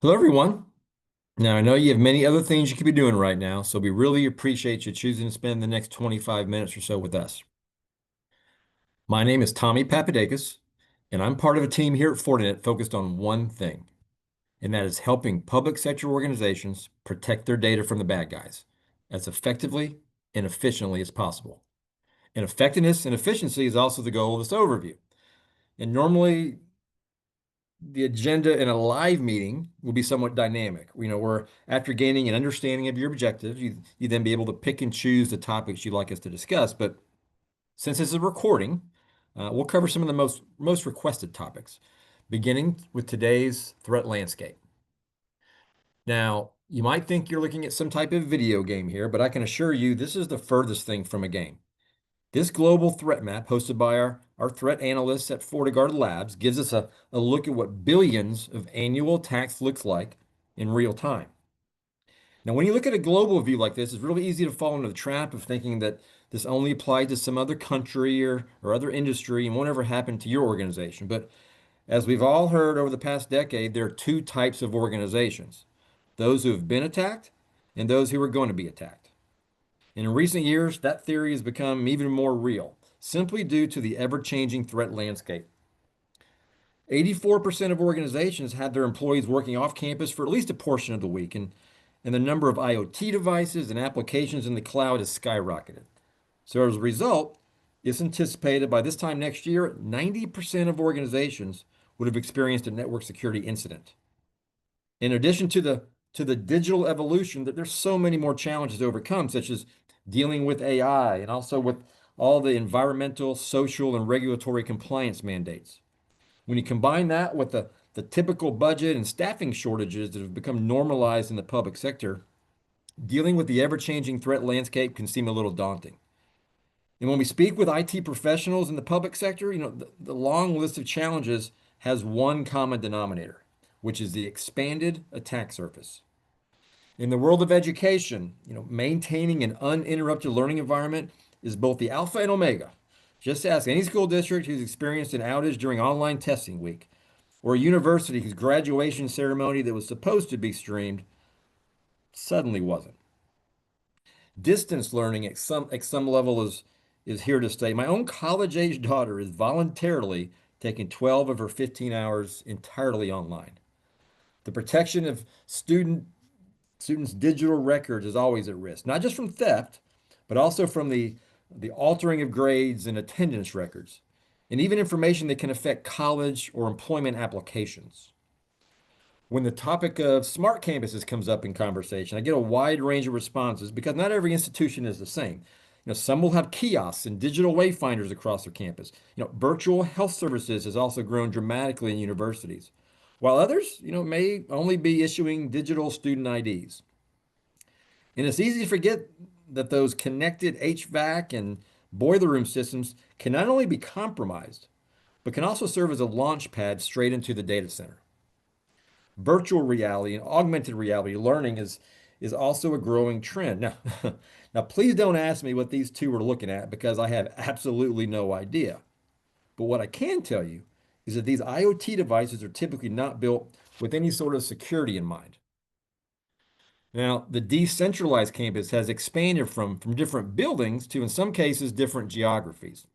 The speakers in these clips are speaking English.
Hello, everyone. Now, I know you have many other things you could be doing right now, so we really appreciate you choosing to spend the next 25 minutes or so with us. My name is Tommy Papadakis, and I'm part of a team here at Fortinet focused on one thing, and that is helping public sector organizations protect their data from the bad guys as effectively and efficiently as possible. And effectiveness and efficiency is also the goal of this overview. And normally, the agenda in a live meeting will be somewhat dynamic. Where after gaining an understanding of your objectives, you then be able to pick and choose the topics you'd like us to discuss. But since this is a recording, we'll cover some of the most requested topics, beginning with today's threat landscape. Now, you might think you're looking at some type of video game here, but I can assure you this is the furthest thing from a game. This global threat map, hosted by our threat analysts at FortiGuard Labs, gives us a look at what billions of annual attacks looks like in real time. Now, when you look at a global view like this, it's really easy to fall into the trap of thinking that this only applies to some other country or other industry and won't ever happen to your organization. But as we've all heard over the past decade, there are two types of organizations: those who have been attacked and those who are going to be attacked. And in recent years, that theory has become even more real, simply due to the ever-changing threat landscape. 84% of organizations had their employees working off campus for at least a portion of the week, and the number of IoT devices and applications in the cloud has skyrocketed. So as a result, it's anticipated by this time next year, 90% of organizations would have experienced a network security incident. In addition to the digital evolution, that there's so many more challenges to overcome, such as dealing with AI and also with all the environmental, social, and regulatory compliance mandates. When you combine that with the typical budget and staffing shortages that have become normalized in the public sector, dealing with the ever-changing threat landscape can seem a little daunting. And when we speak with IT professionals in the public sector, the long list of challenges has one common denominator, which is the expanded attack surface. In the world of education, maintaining an uninterrupted learning environment is both the alpha and omega. Just ask any school district who's experienced an outage during online testing week, or a university whose graduation ceremony that was supposed to be streamed suddenly wasn't. Distance learning at some level is here to stay. My own college-age daughter is voluntarily taking 12 of her 15 hours entirely online. The protection of students' digital records is always at risk, not just from theft, but also from the altering of grades and attendance records, and even information that can affect college or employment applications. When the topic of smart campuses comes up in conversation, I get a wide range of responses because not every institution is the same. Some will have kiosks and digital wayfinders across their campus. Virtual health services has also grown dramatically in universities, while others, may only be issuing digital student IDs. And it's easy to forget that those connected HVAC and boiler room systems can not only be compromised, but can also serve as a launch pad straight into the data center. Virtual reality and augmented reality learning is also a growing trend. Now, now please don't ask me what these two are looking at because I have absolutely no idea. But what I can tell you is that these IoT devices are typically not built with any sort of security in mind. Now, the decentralized campus has expanded from different buildings to, in some cases, different geographies.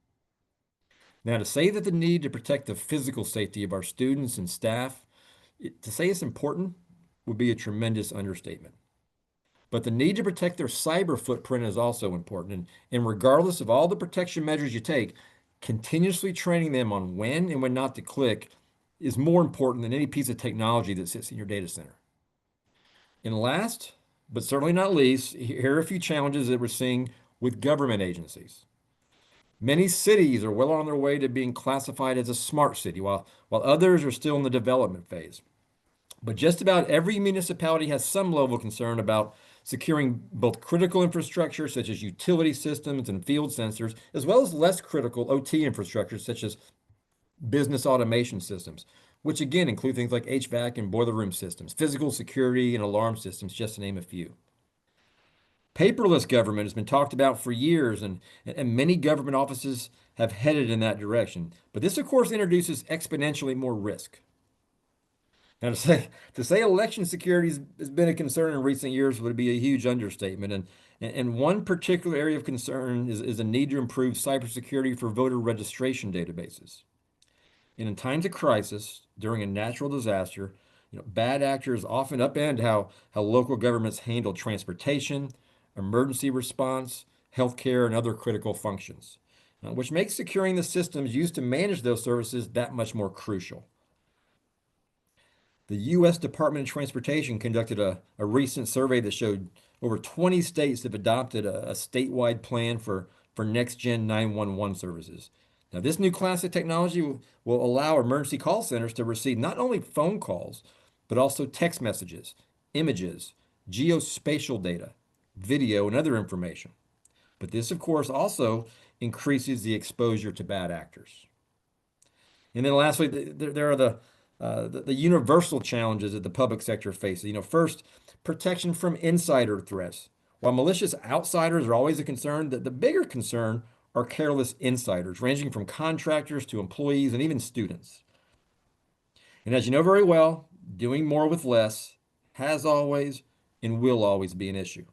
Now, to say that the need to protect the physical safety of our students and staff, to say it's important would be a tremendous understatement. But the need to protect their cyber footprint is also important. And regardless of all the protection measures you take, continuously training them on when and when not to click is more important than any piece of technology that sits in your data center. And last, but certainly not least, here are a few challenges that we're seeing with government agencies. Many cities are well on their way to being classified as a smart city, while others are still in the development phase. But just about every municipality has some level of concern about securing both critical infrastructure, such as utility systems and field sensors, as well as less critical OT infrastructure, such as business automation systems, which again include things like HVAC and boiler room systems, physical security and alarm systems, just to name a few. Paperless government has been talked about for years, and many government offices have headed in that direction. But this, of course, introduces exponentially more risk. Now, to say election security has been a concern in recent years would be a huge understatement. And one particular area of concern is a need to improve cybersecurity for voter registration databases. And in times of crisis, during a natural disaster, bad actors often upend how local governments handle transportation, emergency response, healthcare, and other critical functions, which makes securing the systems used to manage those services that much more crucial. The U.S. Department of Transportation conducted a recent survey that showed over 20 states have adopted a statewide plan for next-gen 911 services. Now, this new class of technology will allow emergency call centers to receive not only phone calls, but also text messages, images, geospatial data, video, and other information. But this, of course, also increases the exposure to bad actors. And then lastly, there are the universal challenges that the public sector faces. First, protection from insider threats. While malicious outsiders are always a concern, the bigger concern are careless insiders, ranging from contractors to employees and even students. And as you know very well, doing more with less has always and will always be an issue,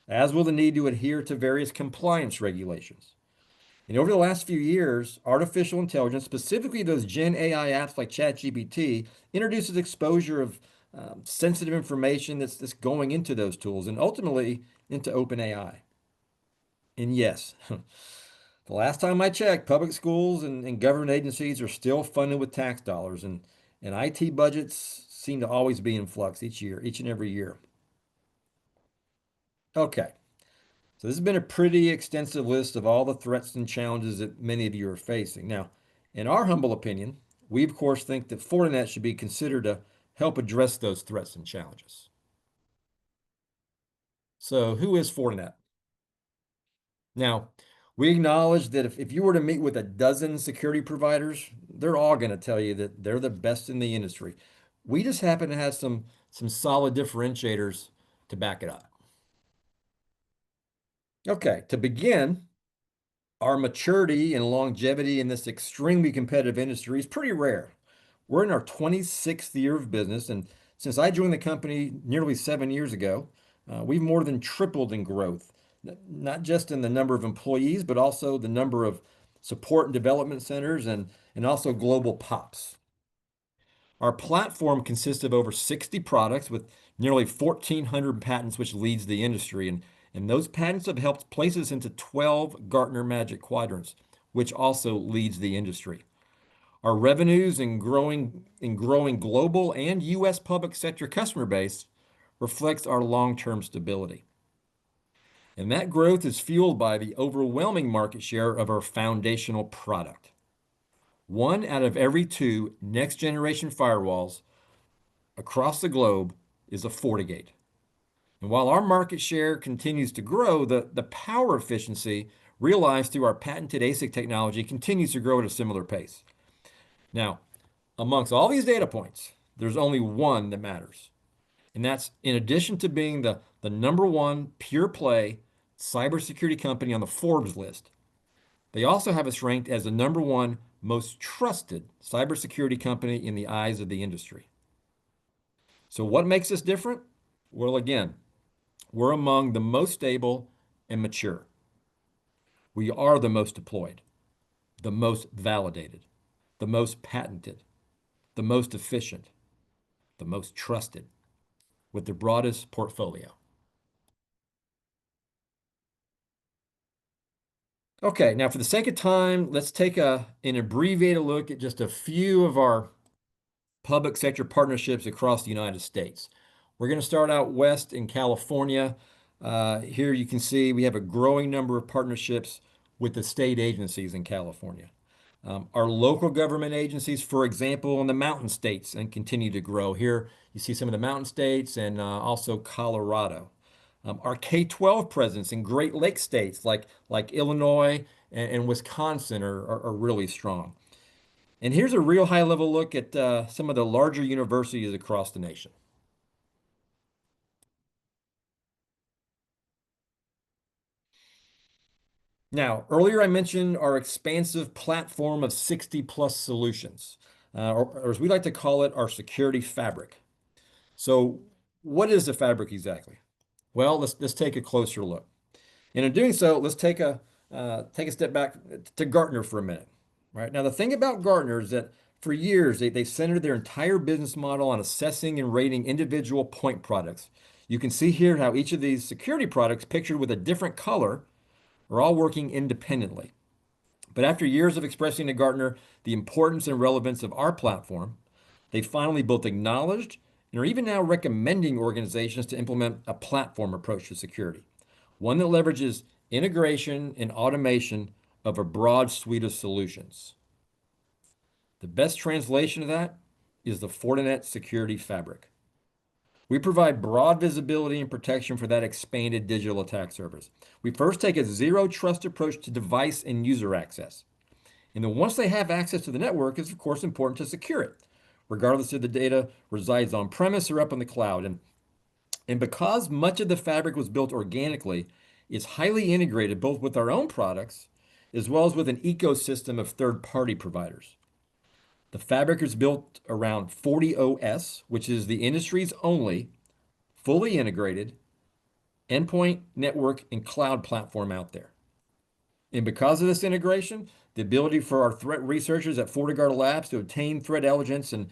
as will the need to adhere to various compliance regulations. And over the last few years, artificial intelligence, specifically those Gen AI apps like ChatGPT, introduces exposure of sensitive information that's going into those tools and ultimately into OpenAI. And yes, the last time I checked, public schools and government agencies are still funded with tax dollars, and IT budgets seem to always be in flux each year, each and every year. Okay. So this has been a pretty extensive list of all the threats and challenges that many of you are facing. Now, in our humble opinion, we of course think that Fortinet should be considered to help address those threats and challenges. So who is Fortinet? Now, we acknowledge that if you were to meet with a dozen security providers, they're all going to tell you that they're the best in the industry. We just happen to have some solid differentiators to back it up. Okay, to begin, our maturity and longevity in this extremely competitive industry is pretty rare. We're in our 26th year of business, and since I joined the company nearly 7 years ago, we've more than tripled in growth, not just in the number of employees, but also the number of support and development centers and also global POPs. Our platform consists of over 60 products with nearly 1,400 patents, which leads the industry. And those patents have helped place us into 12 Gartner Magic Quadrants, which also leads the industry. Our revenues and growing global and U.S. public sector customer base reflects our long-term stability. And that growth is fueled by the overwhelming market share of our foundational product. One out of every two next generation firewalls across the globe is a FortiGate. And while our market share continues to grow, the power efficiency realized through our patented ASIC technology continues to grow at a similar pace. Now, amongst all these data points, there's only one that matters. And that's in addition to being the number one pure play cybersecurity company on the Forbes list, they also have us ranked as the number one most trusted cybersecurity company in the eyes of the industry. So, what makes us different? Well, again, we're among the most stable and mature. We are the most deployed, the most validated, the most patented, the most efficient, the most trusted, with the broadest portfolio. Okay, now for the sake of time, let's take an abbreviated look at just a few of our public sector partnerships across the United States. We're going to start out west in California. Here you can see we have a growing number of partnerships with the state agencies in California. Our local government agencies, for example, in the mountain states and continue to grow. Here you see some of the mountain states and also Colorado. Our K-12 presence in Great Lakes states like Illinois and Wisconsin are really strong. And here's a real high level look at some of the larger universities across the nation. Now, earlier I mentioned our expansive platform of 60 plus solutions. or as we like to call it, our security fabric. So, what is the fabric exactly? Well, let's take a closer look. And in doing so, let's take a step back to Gartner for a minute. Right now, the thing about Gartner is that for years they centered their entire business model on assessing and rating individual point products. You can see here how each of these security products, pictured with a different color, are all working independently. But after years of expressing to Gartner the importance and relevance of our platform, they finally both acknowledged and are even now recommending organizations to implement a platform approach to security, one that leverages integration and automation of a broad suite of solutions. The best translation of that is the Fortinet Security Fabric. We provide broad visibility and protection for that expanded digital attack surface. We first take a zero trust approach to device and user access. And then once they have access to the network, it's of course important to secure it, regardless if the data resides on premise or up in the cloud. And because much of the fabric was built organically, it's highly integrated both with our own products as well as with an ecosystem of third-party providers. The fabric is built around FortiOS, which is the industry's only fully integrated endpoint, network, and cloud platform out there. And because of this integration, the ability for our threat researchers at FortiGuard Labs to obtain threat intelligence and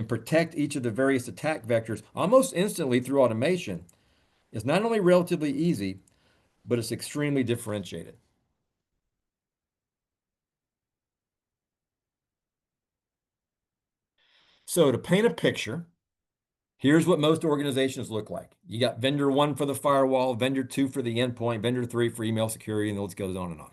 protect each of the various attack vectors almost instantly through automation is not only relatively easy, but it's extremely differentiated. So to paint a picture, here's what most organizations look like. You got vendor one for the firewall, vendor two for the endpoint, vendor three for email security, and the list goes on and on.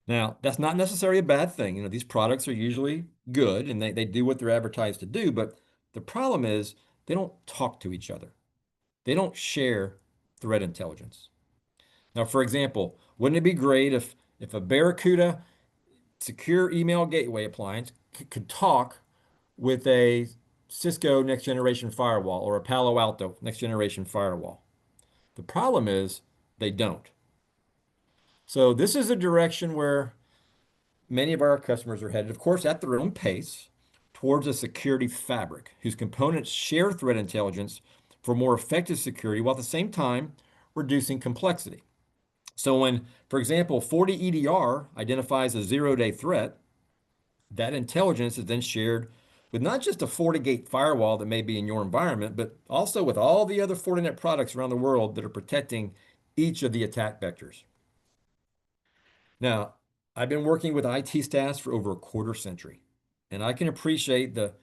Now, that's not necessarily a bad thing. These products are usually good and they do what they're advertised to do, but the problem is they don't talk to each other. They don't share threat intelligence. Now, for example, wouldn't it be great if a Barracuda secure email gateway appliance could talk with a Cisco next generation firewall or a Palo Alto next generation firewall? The problem is they don't. So this is a direction where many of our customers are headed, of course, at their own pace towards a security fabric whose components share threat intelligence for more effective security while at the same time reducing complexity. So when, for example, FortiEDR identifies a zero-day threat, that intelligence is then shared with not just a FortiGate firewall that may be in your environment, but also with all the other Fortinet products around the world that are protecting each of the attack vectors. Now, I've been working with IT staffs for over a quarter century, and I can appreciate the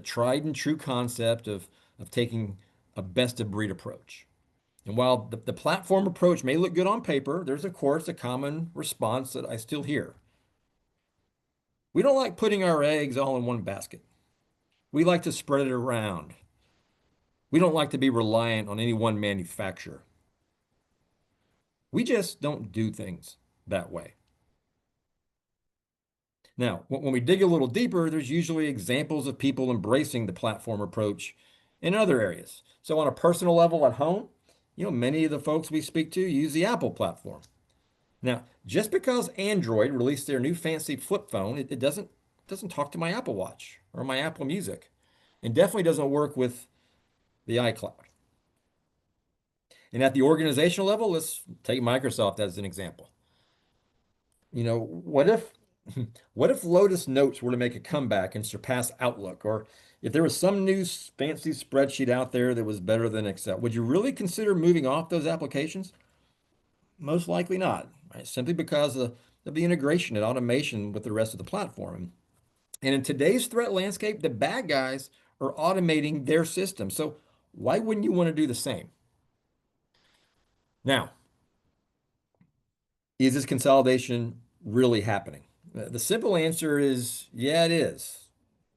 tried and true concept of taking a best of breed approach. And while the platform approach may look good on paper, there's of course a common response that I still hear. We don't like putting our eggs all in one basket. We like to spread it around. We don't like to be reliant on any one manufacturer. We just don't do things that way. Now, when we dig a little deeper, there's usually examples of people embracing the platform approach in other areas. So on a personal level at home, many of the folks we speak to use the Apple platform. Now, just because Android released their new fancy flip phone, it doesn't talk to my Apple Watch or my Apple Music, and definitely doesn't work with the iCloud. And at the organizational level, let's take Microsoft as an example. What if what if Lotus Notes were to make a comeback and surpass Outlook, or if there was some new fancy spreadsheet out there that was better than Excel? Would you really consider moving off those applications? Most likely not, right? Simply because of the integration and automation with the rest of the platform. And in today's threat landscape, the bad guys are automating their system. So why wouldn't you want to do the same? Now, is this consolidation really happening? The simple answer is, yeah, it is.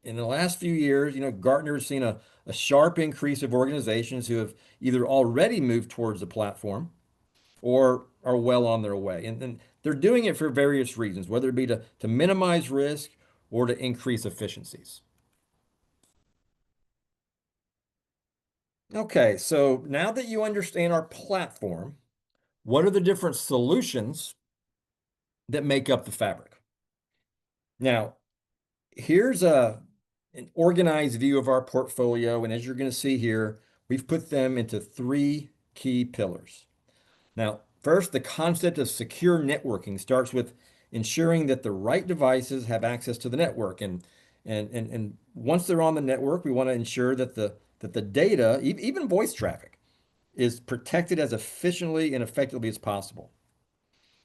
In the last few years, Gartner has seen a sharp increase of organizations who have either already moved towards the platform or are well on their way. And they're doing it for various reasons, whether it be to minimize risk or to increase efficiencies. Okay, so now that you understand our platform, what are the different solutions that make up the fabric? Now, here's an organized view of our portfolio. And as you're going to see here, we've put them into three key pillars. Now, first, the concept of secure networking starts with ensuring that the right devices have access to the network. And once they're on the network, we want to ensure that the data, even voice traffic, is protected as efficiently and effectively as possible.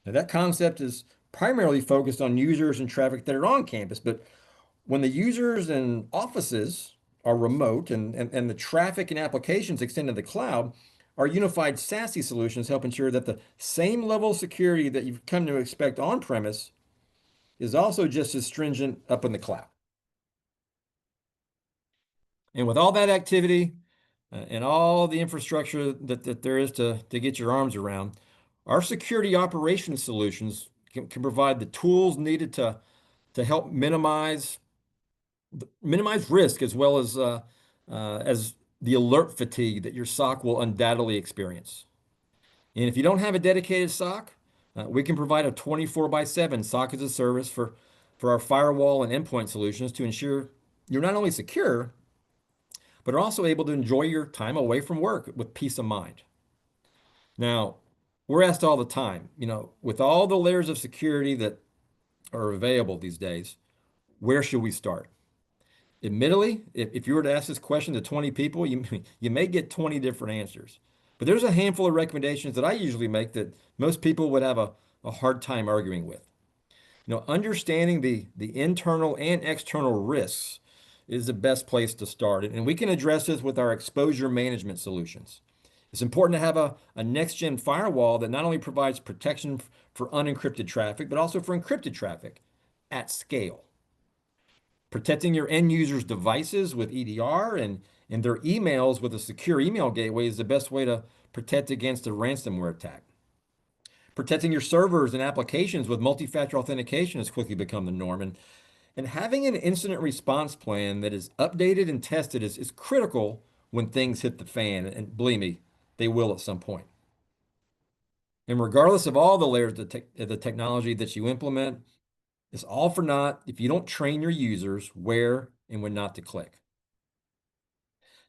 Now, that concept is primarily focused on users and traffic that are on campus, but when the users and offices are remote and the traffic and applications extend to the cloud, our unified SASE solutions help ensure that the same level of security that you've come to expect on premise is also just as stringent up in the cloud. And with all that activity and all the infrastructure that there is to get your arms around, our security operations solutions can provide the tools needed to help minimize risk as the alert fatigue that your SOC will undoubtedly experience. And if you don't have a dedicated SOC, we can provide a 24 by 7 SOC as a service for our firewall and endpoint solutions to ensure you're not only secure, but are also able to enjoy your time away from work with peace of mind. Now, we're asked all the time, with all the layers of security that are available these days, where should we start? Admittedly, if you were to ask this question to 20 people, you may get 20 different answers. But there's a handful of recommendations that I usually make that most people would have a hard time arguing with. Understanding the internal and external risks is the best place to start. And we can address this with our exposure management solutions. It's important to have a next-gen firewall that not only provides protection for unencrypted traffic, but also for encrypted traffic at scale. Protecting your end users' devices with EDR and their emails with a secure email gateway is the best way to protect against a ransomware attack. Protecting your servers and applications with multi-factor authentication has quickly become the norm. And having an incident response plan that is updated and tested is critical when things hit the fan. And believe me, they will at some point. And regardless of all the layers of the technology that you implement, it's all for naught if you don't train your users where and when not to click.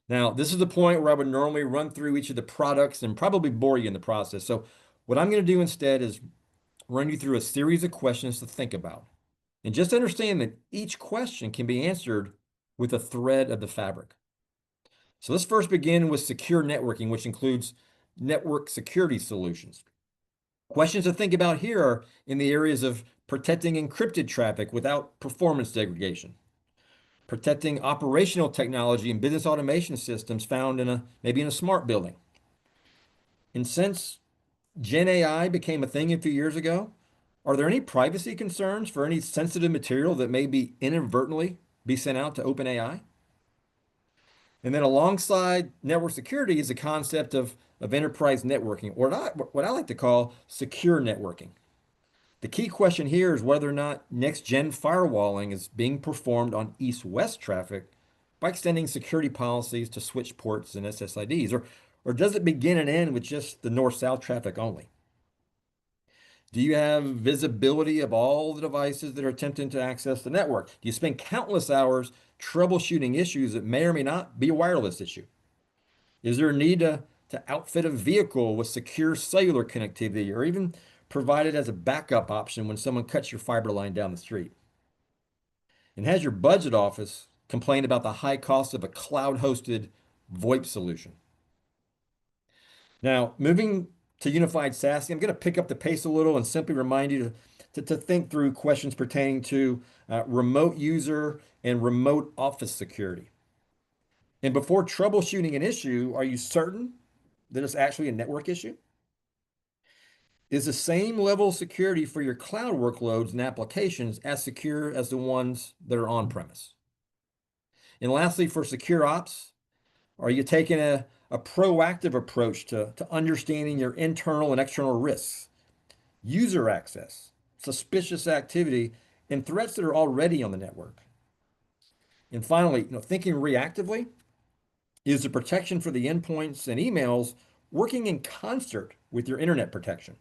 Now, this is the point where I would normally run through each of the products and probably bore you in the process. So what I'm going to do instead is run you through a series of questions to think about. And just understand that each question can be answered with a thread of the fabric. So let's first begin with secure networking, which includes network security solutions. Questions to think about here are in the areas of protecting encrypted traffic without performance degradation, protecting operational technology and business automation systems found maybe in a smart building. And since Gen AI became a thing a few years ago, are there any privacy concerns for any sensitive material that may be inadvertently be sent out to OpenAI? And then alongside network security is the concept of enterprise networking, or what I like to call secure networking. The key question here is whether or not next-gen firewalling is being performed on east-west traffic by extending security policies to switch ports and SSIDs, or does it begin and end with just the north-south traffic only? Do you have visibility of all the devices that are attempting to access the network? Do you spend countless hours troubleshooting issues that may or may not be a wireless issue? Is there a need to outfit a vehicle with secure cellular connectivity or even provide it as a backup option when someone cuts your fiber line down the street? And has your budget office complained about the high cost of a cloud-hosted VoIP solution? Now, moving to unified SASE, I'm going to pick up the pace a little and simply remind you to think through questions pertaining to remote user and remote office security. And before troubleshooting an issue, are you certain that it's actually a network issue? Is the same level of security for your cloud workloads and applications as secure as the ones that are on premise? And lastly, for secure ops, are you taking a proactive approach to understanding your internal and external risks, user access, suspicious activity, and threats that are already on the network? And finally, thinking reactively, is the protection for the endpoints and emails working in concert with your internet protection?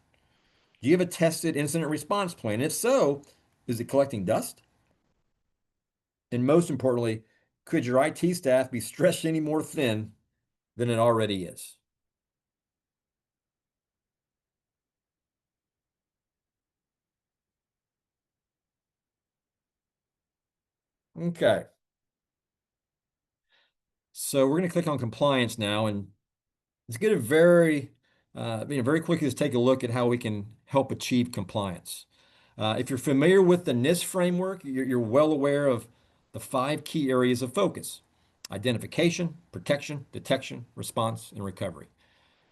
Do you have a tested incident response plan? If so, is it collecting dust? And most importantly, could your IT staff be stretched any more thin than it already is? Okay, so we're going to click on compliance now, and let's get a very quickly, let's take a look at how we can help achieve compliance. If you're familiar with the NIST framework, you're well aware of the five key areas of focus: identification, protection, detection, response, and recovery.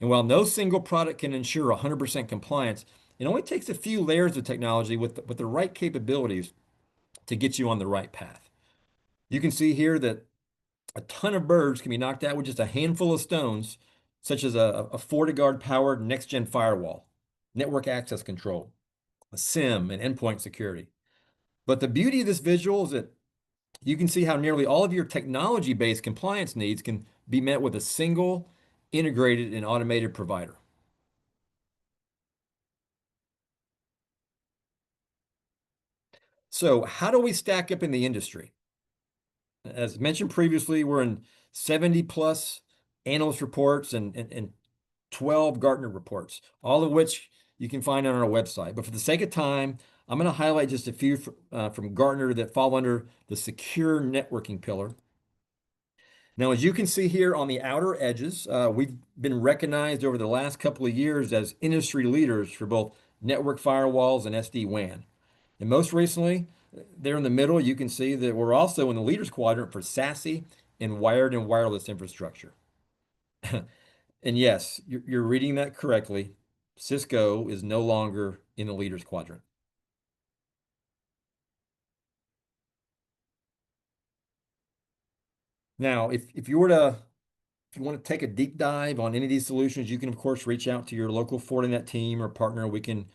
And while no single product can ensure 100% compliance, it only takes a few layers of technology with the right capabilities to get you on the right path. You can see here that a ton of birds can be knocked out with just a handful of stones, such as a FortiGuard powered next gen firewall, network access control, a SIM, and endpoint security. But the beauty of this visual is that you can see how nearly all of your technology based compliance needs can be met with a single, integrated, and automated provider. So, how do we stack up in the industry? As mentioned previously, we're in 70 plus analyst reports and 12 Gartner reports, all of which you can find on our website. But for the sake of time, I'm going to highlight just a few from Gartner that fall under the secure networking pillar. Now, as you can see here on the outer edges, we've been recognized over the last couple of years as industry leaders for both network firewalls and SD-WAN. And most recently, there in the middle, you can see that we're also in the leaders quadrant for SASE and wired and wireless infrastructure. And yes, you're reading that correctly. Cisco is no longer in the leaders quadrant. Now, if you were to if you want to take a deep dive on any of these solutions, you can of course reach out to your local Fortinet team or partner. We can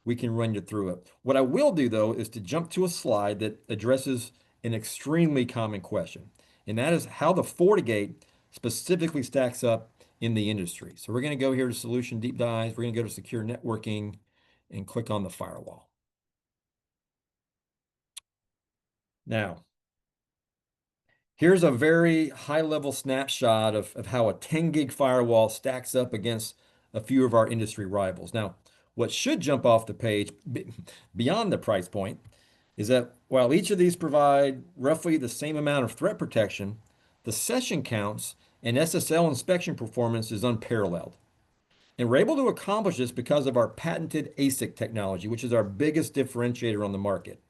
run you through it. What I will do though is to jump to a slide that addresses an extremely common question, and that is how the FortiGate specifically stacks up in the industry. So we're going to go here to solution deep dives. We're going to go to secure networking and click on the firewall. Now, here's a very high level snapshot of how a 10 gig firewall stacks up against a few of our industry rivals. Now, what should jump off the page beyond the price point is that while each of these provide roughly the same amount of threat protection, the session counts and SSL inspection performance is unparalleled. And we're able to accomplish this because of our patented ASIC technology, which is our biggest differentiator on the market.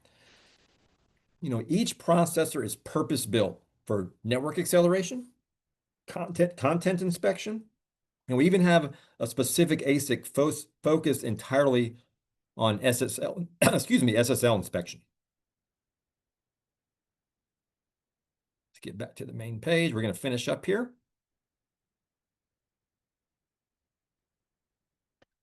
Each processor is purpose-built for network acceleration, content inspection, and we even have a specific ASIC focused entirely on SSL, excuse me, SSL inspection. Let's get back to the main page. We're going to finish up here.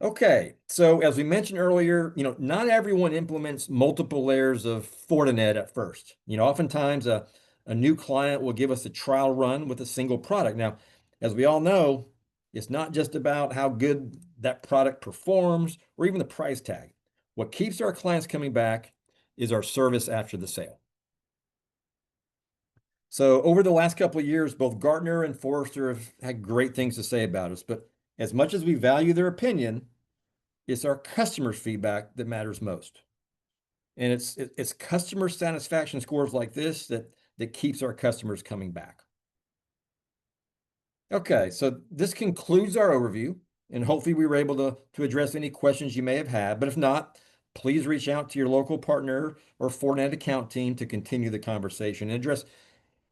Okay, so as we mentioned earlier, not everyone implements multiple layers of Fortinet at first. Oftentimes a new client will give us a trial run with a single product. Now, as we all know, it's not just about how good that product performs or even the price tag. What keeps our clients coming back is our service after the sale. So over the last couple of years, both Gartner and Forrester have had great things to say about us, but as much as we value their opinion, it's our customers' feedback that matters most. And it's customer satisfaction scores like this that keeps our customers coming back. Okay, so this concludes our overview, and hopefully we were able to address any questions you may have had. But if not, please reach out to your local partner or Fortinet account team to continue the conversation and address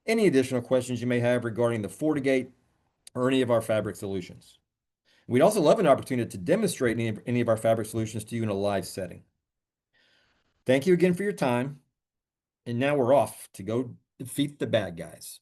any additional questions you may have regarding the FortiGate or any of our fabric solutions. We'd also love an opportunity to demonstrate any of our fabric solutions to you in a live setting. Thank you again for your time. And now we're off to go defeat the bad guys.